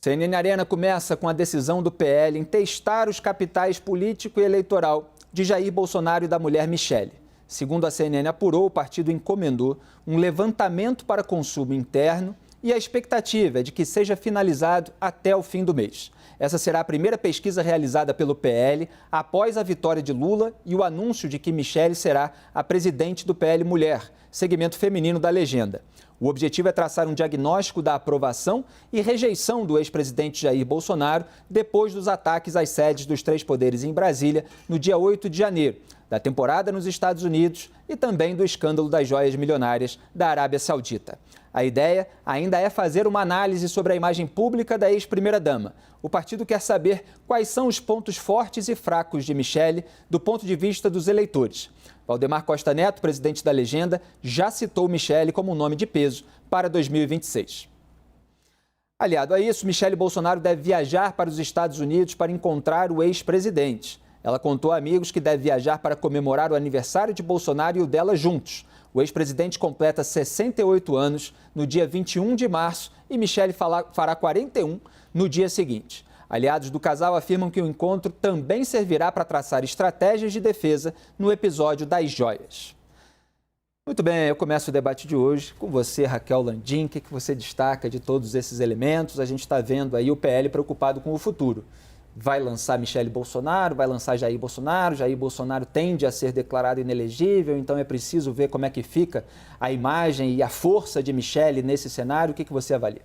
CNN Arena começa com a decisão do PL em testar os capitais político e eleitoral de Jair Bolsonaro e da mulher Michele. Segundo a CNN apurou, o partido encomendou um levantamento para consumo interno e a expectativa é de que seja finalizado até o fim do mês. Essa será a primeira pesquisa realizada pelo PL após a vitória de Lula e o anúncio de que Michele será a presidente do PL Mulher, segmento feminino da legenda. O objetivo é traçar um diagnóstico da aprovação e rejeição do ex-presidente Jair Bolsonaro depois dos ataques às sedes dos três poderes em Brasília no dia 8 de janeiro, da temporada nos Estados Unidos e também do escândalo das joias milionárias da Arábia Saudita. A ideia ainda é fazer uma análise sobre a imagem pública da ex-primeira-dama. O partido quer saber quais são os pontos fortes e fracos de Michele do ponto de vista dos eleitores. Valdemar Costa Neto, presidente da legenda, já citou Michele como um nome de peso para 2026. Aliado a isso, Michele Bolsonaro deve viajar para os Estados Unidos para encontrar o ex-presidente. Ela contou a amigos que deve viajar para comemorar o aniversário de Bolsonaro e o dela juntos. O ex-presidente completa 68 anos no dia 21 de março e Michele fará 41 no dia seguinte. Aliados do casal afirmam que o encontro também servirá para traçar estratégias de defesa no episódio das joias. Muito bem, eu começo o debate de hoje com você, Raquel Landim. O que você destaca de todos esses elementos? A gente está vendo aí o PL preocupado com o futuro. Vai lançar Michele Bolsonaro, vai lançar Jair Bolsonaro. Jair Bolsonaro tende a ser declarado inelegível, então é preciso ver como é que fica a imagem e a força de Michele nesse cenário. O que você avalia?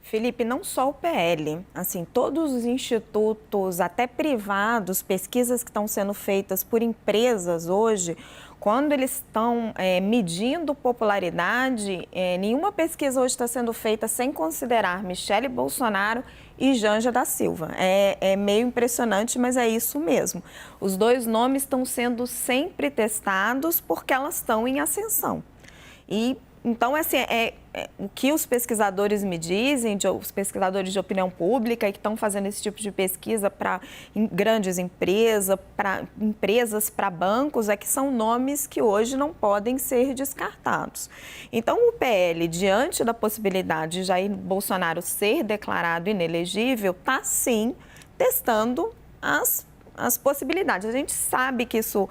Felipe, não só o PL, assim, todos os institutos, até privados, pesquisas que estão sendo feitas por empresas hoje, quando eles estão medindo popularidade, nenhuma pesquisa hoje está sendo feita sem considerar Michele Bolsonaro e Janja da Silva. É meio impressionante, mas é isso mesmo. Os dois nomes estão sendo sempre testados porque elas estão em ascensão. Então, assim, o que os pesquisadores me dizem, os pesquisadores de opinião pública, e que estão fazendo esse tipo de pesquisa para grandes empresas, para bancos, é que são nomes que hoje não podem ser descartados. Então, o PL, diante da possibilidade de Jair Bolsonaro ser declarado inelegível, está, sim, testando as possibilidades. A gente sabe que isso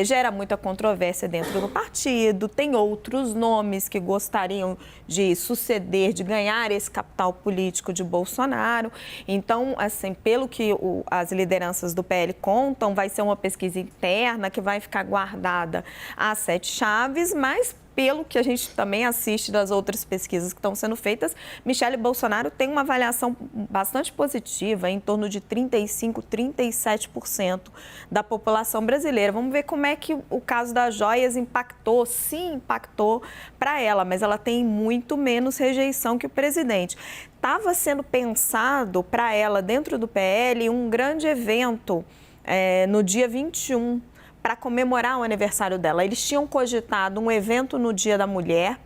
gera muita controvérsia dentro do partido, tem outros nomes que gostariam de suceder, de ganhar esse capital político de Bolsonaro. Então, assim, pelo que as lideranças do PL contam, vai ser uma pesquisa interna que vai ficar guardada às 7 chaves, mas pelo que a gente também assiste das outras pesquisas que estão sendo feitas, Michele Bolsonaro tem uma avaliação bastante positiva, em torno de 35%, 37% da população brasileira. Vamos ver como é que o caso das joias impactou, sim, impactou para ela, mas ela tem muito menos rejeição que o presidente. Estava sendo pensado para ela, dentro do PL, um grande evento no dia 21, para comemorar o aniversário dela. Eles tinham cogitado um evento no Dia da Mulher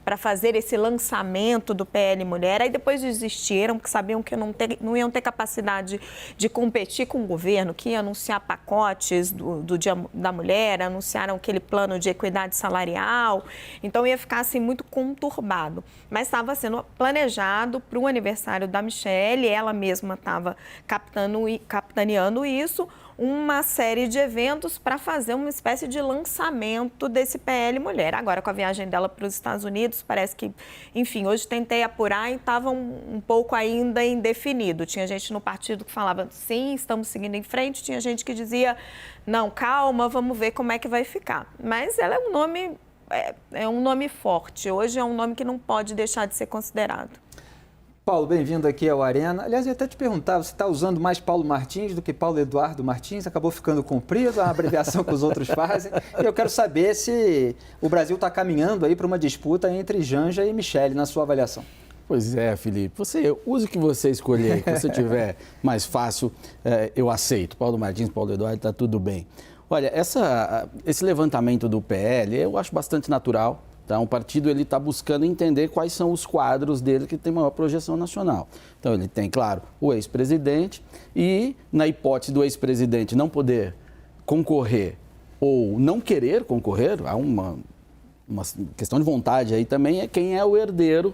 para fazer esse lançamento do PL Mulher, aí depois desistiram, porque sabiam que não iam ter capacidade de competir com o governo, que ia anunciar pacotes do Dia da Mulher, anunciaram aquele plano de equidade salarial, então ia ficar assim muito conturbado. Mas estava sendo planejado para o aniversário da Michele, ela mesma estava capitaneando isso, uma série de eventos para fazer uma espécie de lançamento desse PL Mulher. Agora, com a viagem dela para os Estados Unidos, parece que, enfim, hoje tentei apurar e estava um pouco ainda indefinido. Tinha gente no partido que falava, sim, estamos seguindo em frente, tinha gente que dizia, não, calma, vamos ver como é que vai ficar. Mas ela é um nome forte, hoje é um nome que não pode deixar de ser considerado. Paulo, bem-vindo aqui ao Arena. Aliás, eu ia até te perguntar, você está usando mais Paulo Martins do que Paulo Eduardo Martins? Acabou ficando comprido, a abreviação que os outros fazem. E eu quero saber se o Brasil está caminhando aí para uma disputa entre Janja e Michele, na sua avaliação. Pois é, Felipe. Você use o que você escolher, que você tiver mais fácil, eu aceito. Paulo Martins, Paulo Eduardo, está tudo bem. Olha, esse levantamento do PL eu acho bastante natural. Então, o partido está buscando entender quais são os quadros dele que tem maior projeção nacional. Então, ele tem, claro, o ex-presidente e, na hipótese do ex-presidente não poder concorrer ou não querer concorrer, há uma questão de vontade aí também, é quem é o herdeiro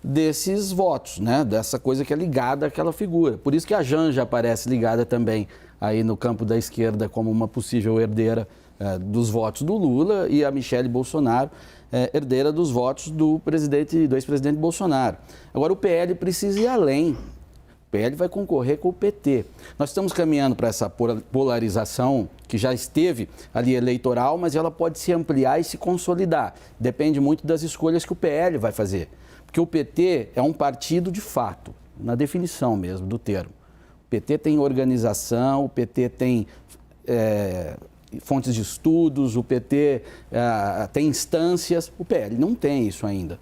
desses votos, né? Dessa coisa que é ligada àquela figura. Por isso que a Janja aparece ligada também aí no campo da esquerda como uma possível herdeira dos votos do Lula e a Michelle Bolsonaro, herdeira dos votos do ex-presidente Bolsonaro. Agora, o PL precisa ir além. O PL vai concorrer com o PT. Nós estamos caminhando para essa polarização que já esteve ali eleitoral, mas ela pode se ampliar e se consolidar. Depende muito das escolhas que o PL vai fazer. Porque o PT é um partido de fato, na definição mesmo do termo. O PT tem organização, o PT tem fontes de estudos, o PT tem instâncias. O PL não tem isso ainda.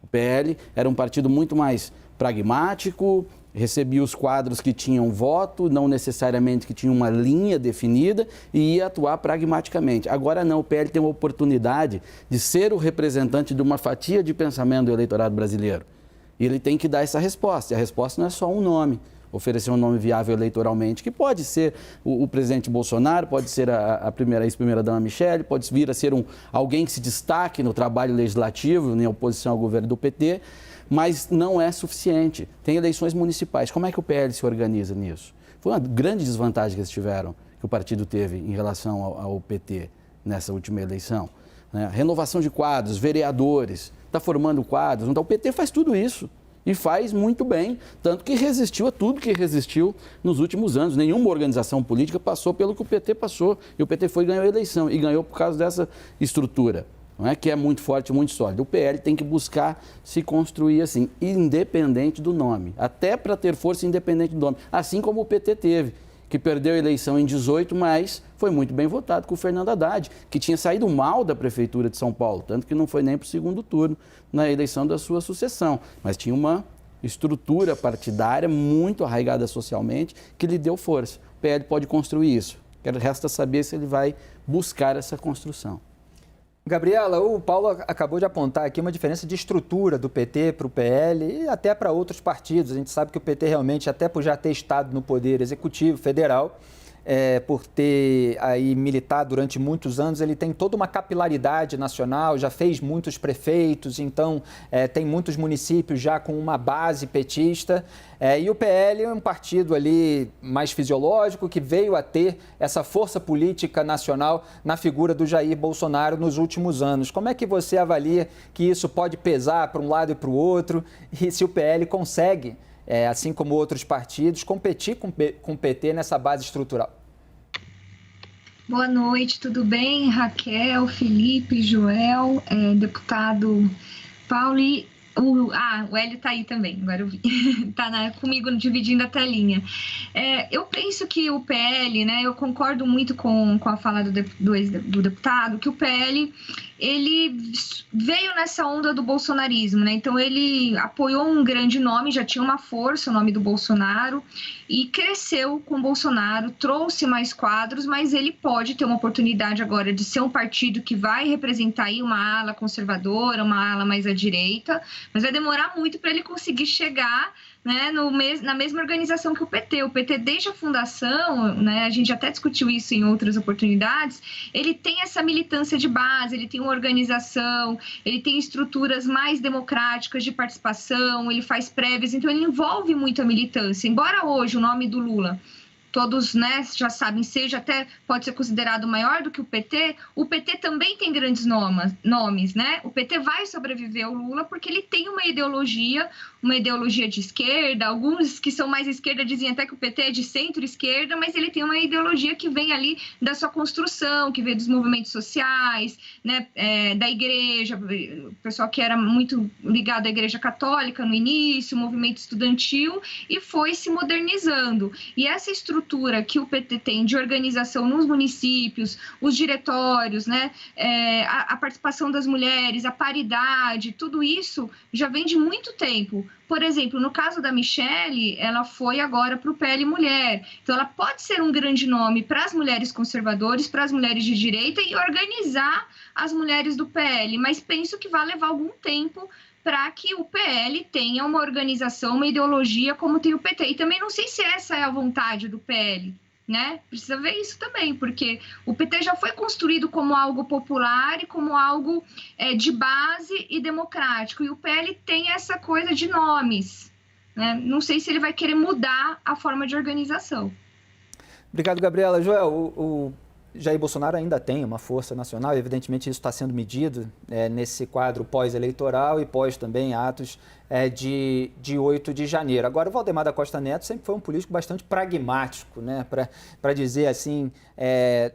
O PL era um partido muito mais pragmático, recebia os quadros que tinham voto, não necessariamente que tinham uma linha definida e ia atuar pragmaticamente. Agora não, o PL tem uma oportunidade de ser o representante de uma fatia de pensamento do eleitorado brasileiro. E ele tem que dar essa resposta. E a resposta não é só um nome, oferecer um nome viável eleitoralmente, que pode ser o presidente Bolsonaro, pode ser a ex-primeira-dama Michelle, pode vir a ser alguém que se destaque no trabalho legislativo, em oposição ao governo do PT, mas não é suficiente. Tem eleições municipais. Como é que o PL se organiza nisso? Foi uma grande desvantagem que eles tiveram, que o partido teve em relação ao PT nessa última eleição. Né? Renovação de quadros, vereadores, está formando quadros. Então, o PT faz tudo isso e faz muito bem, tanto que resistiu a tudo que resistiu nos últimos anos. Nenhuma organização política passou pelo que o PT passou. E o PT foi e ganhou a eleição, e ganhou por causa dessa estrutura. Não é que é muito forte, muito sólido. O PL tem que buscar se construir assim, independente do nome. Até para ter força independente do nome. Assim como o PT teve, que perdeu a eleição em 18, mas foi muito bem votado com o Fernando Haddad, que tinha saído mal da Prefeitura de São Paulo, tanto que não foi nem para o segundo turno na eleição da sua sucessão. Mas tinha uma estrutura partidária muito arraigada socialmente que lhe deu força. O PL pode construir isso. Resta saber se ele vai buscar essa construção. Gabriela, o Paulo acabou de apontar aqui uma diferença de estrutura do PT para o PL e até para outros partidos. A gente sabe que o PT realmente, até por já ter estado no poder executivo federal, por ter aí militado durante muitos anos, ele tem toda uma capilaridade nacional, já fez muitos prefeitos, então tem muitos municípios já com uma base petista. E o PL é um partido ali mais fisiológico que veio a ter essa força política nacional na figura do Jair Bolsonaro nos últimos anos. Como é que você avalia que isso pode pesar para um lado e para o outro e se o PL consegue, assim como outros partidos, competir com o PT nessa base estrutural? Boa noite, tudo bem? Raquel, Felipe, Joel, deputado Paulo e... o Hélio está aí também, agora eu vi. Está comigo dividindo a telinha. Eu penso que o PL, né, eu concordo muito com a fala do deputado, que o PL ele veio nessa onda do bolsonarismo, né? Então ele apoiou um grande nome, já tinha uma força, o nome do Bolsonaro, e cresceu com o Bolsonaro, trouxe mais quadros, mas ele pode ter uma oportunidade agora de ser um partido que vai representar aí uma ala conservadora, uma ala mais à direita, mas vai demorar muito para ele conseguir chegar, né, na mesma organização que o PT. O PT, desde a fundação, né, a gente até discutiu isso em outras oportunidades, ele tem essa militância de base, ele tem uma organização, ele tem estruturas mais democráticas de participação, ele faz prévias, então ele envolve muito a militância. Embora hoje o nome do Lula, todos, né, já sabem, pode ser considerado maior do que o PT também tem grandes nomes, né? O PT vai sobreviver ao Lula porque ele tem uma ideologia de esquerda, alguns que são mais esquerda dizem até que o PT é de centro-esquerda, mas ele tem uma ideologia que vem ali da sua construção, que vem dos movimentos sociais, né, da igreja, o pessoal que era muito ligado à igreja católica no início, o movimento estudantil, e foi se modernizando. E essa estrutura que o PT tem de organização nos municípios, os diretórios, né, a participação das mulheres, a paridade, tudo isso já vem de muito tempo. Por exemplo, no caso da Michelle, ela foi agora para o PL Mulher. Então, ela pode ser um grande nome para as mulheres conservadoras, para as mulheres de direita e organizar as mulheres do PL. Mas penso que vai levar algum tempo para que o PL tenha uma organização, uma ideologia como tem o PT. E também não sei se essa é a vontade do PL, né? Precisa ver isso também, porque o PT já foi construído como algo popular e como algo de base e democrático, e o PL tem essa coisa de nomes, né? Não sei se ele vai querer mudar a forma de organização. Obrigado, Gabriela. Joel, o Jair Bolsonaro ainda tem uma força nacional, e evidentemente isso está sendo medido nesse quadro pós-eleitoral e pós também atos de 8 de janeiro. Agora, o Valdemar da Costa Neto sempre foi um político bastante pragmático, né? Para dizer assim,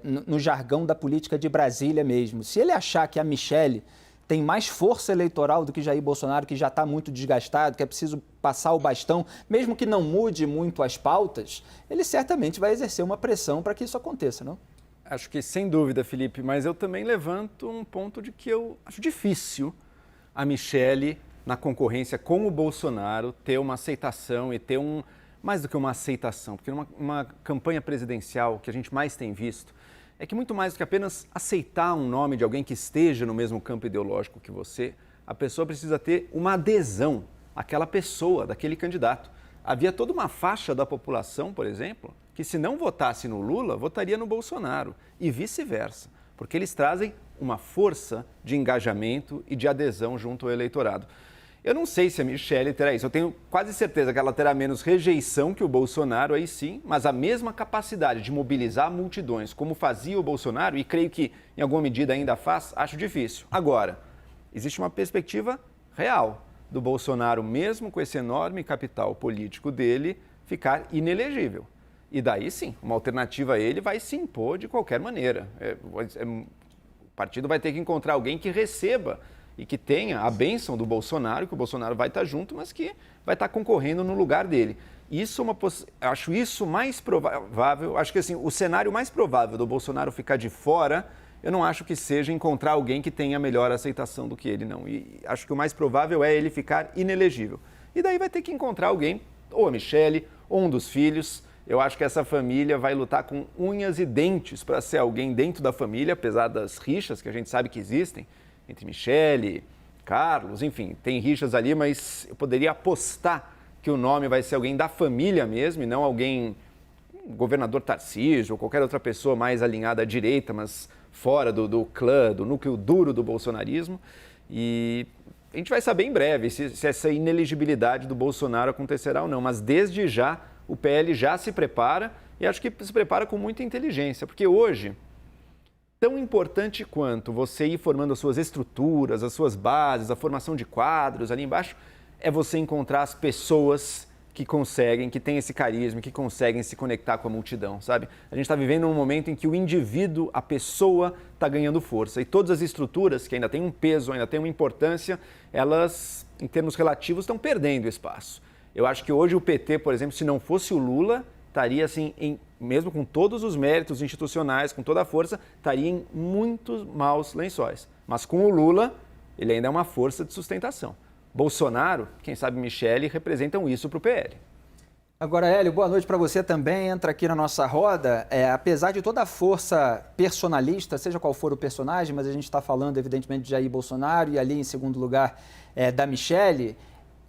no jargão da política de Brasília mesmo. Se ele achar que a Michelle tem mais força eleitoral do que Jair Bolsonaro, que já está muito desgastado, que é preciso passar o bastão, mesmo que não mude muito as pautas, ele certamente vai exercer uma pressão para que isso aconteça, não? Acho que sem dúvida, Felipe, mas eu também levanto um ponto de que eu acho difícil a Michelle, na concorrência com o Bolsonaro, ter uma aceitação e ter mais do que uma aceitação, porque uma campanha presidencial que a gente mais tem visto é que muito mais do que apenas aceitar um nome de alguém que esteja no mesmo campo ideológico que você, a pessoa precisa ter uma adesão àquela pessoa, daquele candidato. Havia toda uma faixa da população, por exemplo, que se não votasse no Lula, votaria no Bolsonaro e vice-versa, porque eles trazem uma força de engajamento e de adesão junto ao eleitorado. Eu não sei se a Michelle terá isso, eu tenho quase certeza que ela terá menos rejeição que o Bolsonaro, aí sim, mas a mesma capacidade de mobilizar multidões como fazia o Bolsonaro, e creio que em alguma medida ainda faz, acho difícil. Agora, existe uma perspectiva real do Bolsonaro, mesmo com esse enorme capital político dele, ficar inelegível. E daí sim, uma alternativa a ele vai se impor de qualquer maneira. O partido vai ter que encontrar alguém que receba e que tenha a bênção do Bolsonaro, que o Bolsonaro vai estar junto, mas que vai estar concorrendo no lugar dele. Acho isso mais provável, acho que assim, o cenário mais provável do Bolsonaro ficar de fora, eu não acho que seja encontrar alguém que tenha melhor aceitação do que ele, não. E acho que o mais provável é ele ficar inelegível. E daí vai ter que encontrar alguém, ou a Michelle, ou um dos filhos. Eu acho que essa família vai lutar com unhas e dentes para ser alguém dentro da família, apesar das rixas que a gente sabe que existem, entre Michelle, Carlos, enfim, tem rixas ali, mas eu poderia apostar que o nome vai ser alguém da família mesmo e não alguém, governador Tarcísio ou qualquer outra pessoa mais alinhada à direita, mas fora do clã, do núcleo duro do bolsonarismo. E a gente vai saber em breve se essa inelegibilidade do Bolsonaro acontecerá ou não, mas desde já o PL já se prepara e acho que se prepara com muita inteligência, porque hoje, tão importante quanto você ir formando as suas estruturas, as suas bases, a formação de quadros ali embaixo, é você encontrar as pessoas que conseguem, que têm esse carisma, que conseguem se conectar com a multidão, sabe? A gente está vivendo um momento em que o indivíduo, a pessoa, está ganhando força. E todas as estruturas, que ainda têm um peso, ainda têm uma importância, elas, em termos relativos, estão perdendo espaço. Eu acho que hoje o PT, por exemplo, se não fosse o Lula, estaria assim, mesmo com todos os méritos institucionais, com toda a força, estaria em muitos maus lençóis. Mas com o Lula, ele ainda é uma força de sustentação. Bolsonaro, quem sabe Michelle, representam isso para o PL. Agora, Hélio, boa noite para você também. Entra aqui na nossa roda. Apesar de toda a força personalista, seja qual for o personagem, mas a gente está falando, evidentemente, de Jair Bolsonaro e ali, em segundo lugar, da Michelle,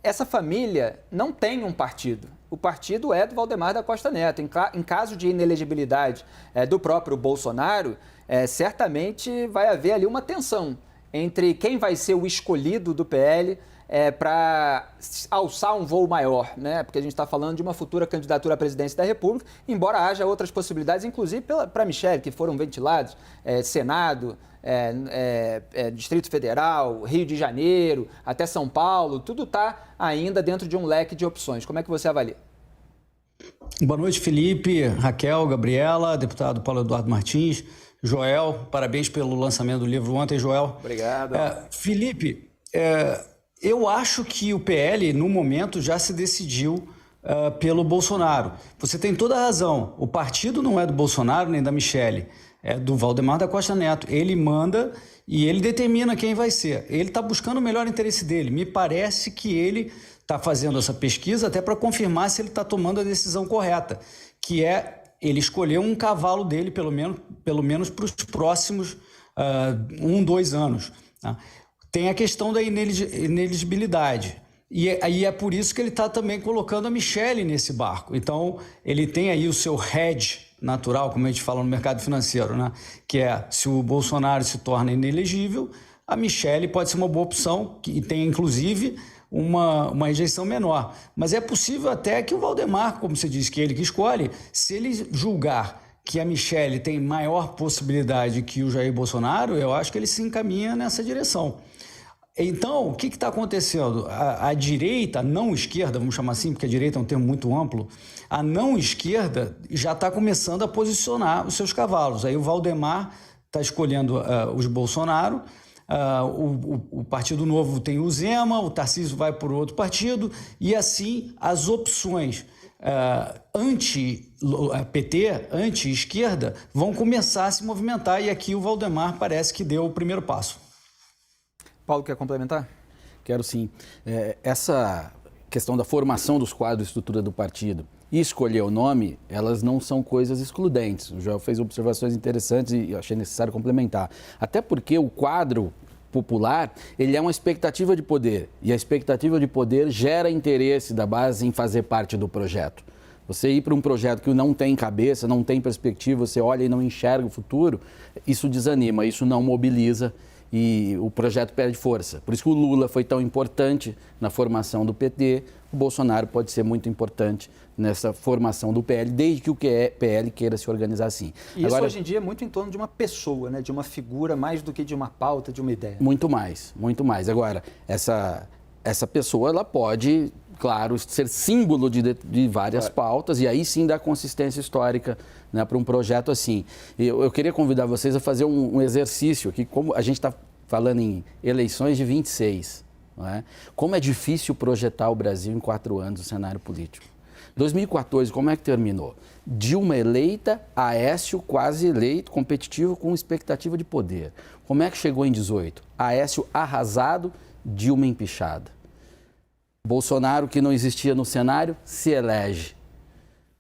essa família não tem um partido. O partido é do Valdemar da Costa Neto. Em caso de inelegibilidade do próprio Bolsonaro, certamente vai haver ali uma tensão entre quem vai ser o escolhido do PL para alçar um voo maior, né? Porque a gente está falando de uma futura candidatura à presidência da República, embora haja outras possibilidades, inclusive para Michelle, que foram ventiladas, Senado, Distrito Federal, Rio de Janeiro, até São Paulo, tudo está ainda dentro de um leque de opções. Como é que você avalia? Boa noite, Felipe, Raquel, Gabriela, deputado Paulo Eduardo Martins, Joel, parabéns pelo lançamento do livro ontem, Joel. Obrigado. Felipe, eu acho que o PL, no momento, já se decidiu pelo Bolsonaro. Você tem toda a razão. O partido não é do Bolsonaro nem da Michelle, é do Valdemar da Costa Neto. Ele manda e ele determina quem vai ser. Ele está buscando o melhor interesse dele. Me parece que ele está fazendo essa pesquisa até para confirmar se ele está tomando a decisão correta, que é ele escolher um cavalo dele, pelo menos para os próximos 2 anos. Tá? Tem a questão da inelegibilidade. E aí é por isso que ele está também colocando a Michelle nesse barco. Então, ele tem aí o seu hedge, natural, como a gente fala no mercado financeiro, né? Que é, se o Bolsonaro se torna inelegível, a Michelle pode ser uma boa opção, que tem inclusive uma rejeição menor. Mas é possível até que o Valdemar, como você disse, que ele que escolhe, se ele julgar que a Michelle tem maior possibilidade que o Jair Bolsonaro, eu acho que ele se encaminha nessa direção. Então, o que está acontecendo? A direita, a não esquerda, vamos chamar assim, porque a direita é um termo muito amplo, a não esquerda já está começando a posicionar os seus cavalos. Aí o Valdemar está escolhendo os Bolsonaro, o Partido Novo tem o Zema, o Tarcísio vai por outro partido, e assim as opções anti-PT, anti-esquerda, vão começar a se movimentar, e aqui o Valdemar parece que deu o primeiro passo. Paulo, quer complementar? Quero sim. Essa questão da formação dos quadros e estrutura do partido e escolher o nome, elas não são coisas excludentes. O Joel fez observações interessantes e eu achei necessário complementar. Até porque o quadro popular, ele é uma expectativa de poder, e a expectativa de poder gera interesse da base em fazer parte do projeto. Você ir para um projeto que não tem cabeça, não tem perspectiva, você olha e não enxerga o futuro, isso desanima, isso não mobiliza e o projeto perde força. Por isso que o Lula foi tão importante na formação do PT, o Bolsonaro pode ser muito importante nessa formação do PL, desde que o PL queira se organizar assim. E isso hoje em dia é muito em torno de uma pessoa, né? De uma figura, mais do que de uma pauta, de uma ideia. Muito mais, muito mais. Agora, essa pessoa, ela pode, claro, ser símbolo de várias pautas e aí sim dá consistência histórica, né, para um projeto assim. Eu queria convidar vocês a fazer um exercício aqui, como a gente está falando em eleições de 26, não é? Como é difícil projetar o Brasil em 4 anos, o cenário político. 2014, como é que terminou? Dilma eleita, Aécio quase eleito, competitivo com expectativa de poder. Como é que chegou em 18? Aécio arrasado, Dilma empichada. Bolsonaro, que não existia no cenário, se elege.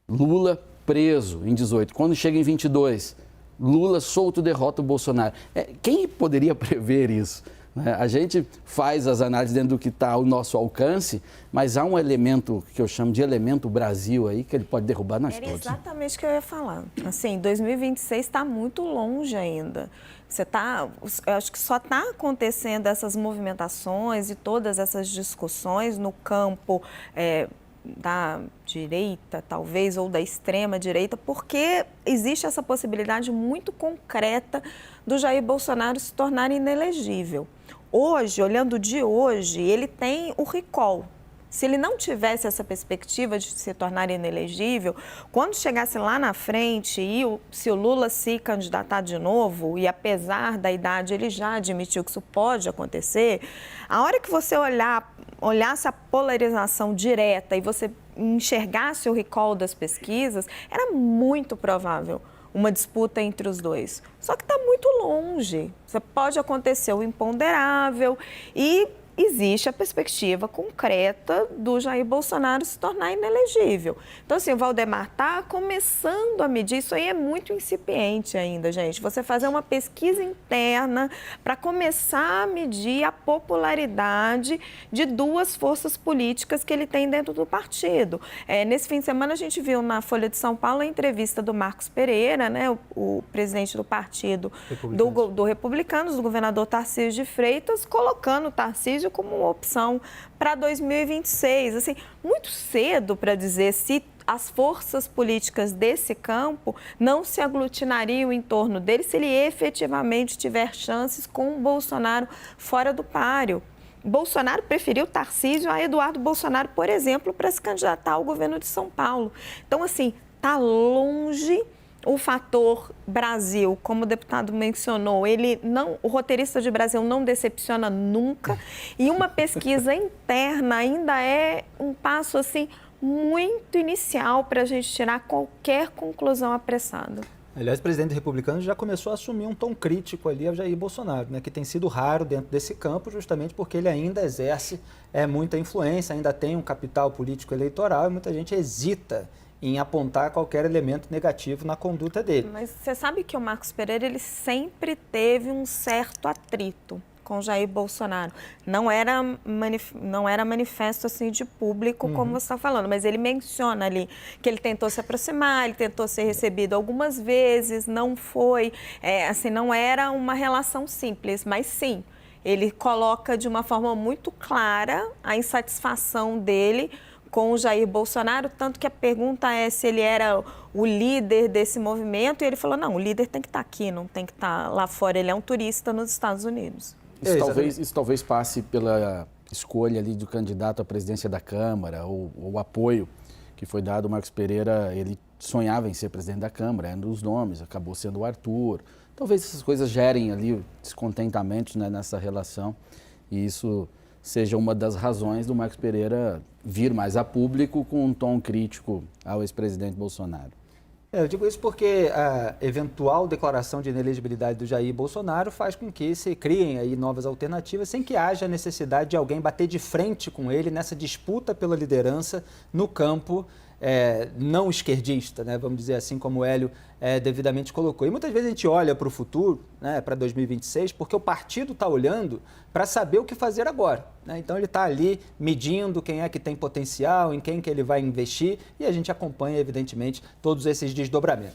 Lula preso em 18. Quando chega em 22, Lula solto derrota o Bolsonaro. Quem poderia prever isso? A gente faz as análises dentro do que está ao nosso alcance, mas há um elemento que eu chamo de elemento Brasil aí, que ele pode derrubar nós todos. Era exatamente o que eu ia falar. Assim, 2026 está muito longe ainda. Eu acho que só está acontecendo essas movimentações e todas essas discussões no campo da direita, talvez, ou da extrema direita, porque existe essa possibilidade muito concreta do Jair Bolsonaro se tornar inelegível. Hoje, olhando de hoje, ele tem o recall. Se ele não tivesse essa perspectiva de se tornar inelegível, quando chegasse lá na frente e se o Lula se candidatar de novo, e apesar da idade ele já admitiu que isso pode acontecer, a hora que você olhasse a polarização direta e você enxergasse o recall das pesquisas, era muito provável uma disputa entre os dois. Só que está muito longe. Pode acontecer o imponderável e existe a perspectiva concreta do Jair Bolsonaro se tornar inelegível. Então, assim, o Valdemar está começando a medir, isso aí é muito incipiente ainda, gente. Você fazer uma pesquisa interna para começar a medir a popularidade de duas forças políticas que ele tem dentro do partido. Nesse fim de semana, a gente viu na Folha de São Paulo a entrevista do Marcos Pereira, né, o presidente do partido do Republicanos, do governador Tarcísio de Freitas, colocando o Tarcísio como uma opção para 2026. Assim, muito cedo para dizer se as forças políticas desse campo não se aglutinariam em torno dele se ele efetivamente tiver chances com o Bolsonaro fora do páreo. Bolsonaro preferiu Tarcísio a Eduardo Bolsonaro, por exemplo, para se candidatar ao governo de São Paulo. Então, assim, está longe. O fator Brasil, como o deputado mencionou, o roteirista de Brasil não decepciona nunca. E uma pesquisa interna ainda é um passo assim muito inicial para a gente tirar qualquer conclusão apressada. Aliás, o presidente republicano já começou a assumir um tom crítico ali ao Jair Bolsonaro, né, que tem sido raro dentro desse campo, justamente porque ele ainda exerce muita influência, ainda tem um capital político eleitoral e muita gente hesita em apontar qualquer elemento negativo na conduta dele. Mas você sabe que o Marcos Pereira ele sempre teve um certo atrito com Jair Bolsonaro. Não era manifesto assim de público, como você está falando, mas ele menciona ali que ele tentou se aproximar, ele tentou ser recebido algumas vezes, não foi, assim, não era uma relação simples, mas sim, ele coloca de uma forma muito clara a insatisfação dele com o Jair Bolsonaro, tanto que a pergunta é se ele era o líder desse movimento, e ele falou, não, o líder tem que estar aqui, não tem que estar lá fora, ele é um turista nos Estados Unidos. Isso talvez passe pela escolha ali do candidato à presidência da Câmara, ou o apoio que foi dado ao Marcos Pereira. Ele sonhava em ser presidente da Câmara, era um dos nomes, acabou sendo o Arthur. Talvez essas coisas gerem ali descontentamentos, né, nessa relação, e isso seja uma das razões do Marcos Pereira vir mais a público com um tom crítico ao ex-presidente Bolsonaro. Eu digo isso porque a eventual declaração de inelegibilidade do Jair Bolsonaro faz com que se criem aí novas alternativas sem que haja necessidade de alguém bater de frente com ele nessa disputa pela liderança no campo não esquerdista, né? Vamos dizer assim, como o Hélio devidamente colocou. E muitas vezes a gente olha para o futuro, né, para 2026, porque o partido está olhando para saber o que fazer agora, né? Então ele está ali medindo quem é que tem potencial, em quem que ele vai investir, e a gente acompanha, evidentemente, todos esses desdobramentos.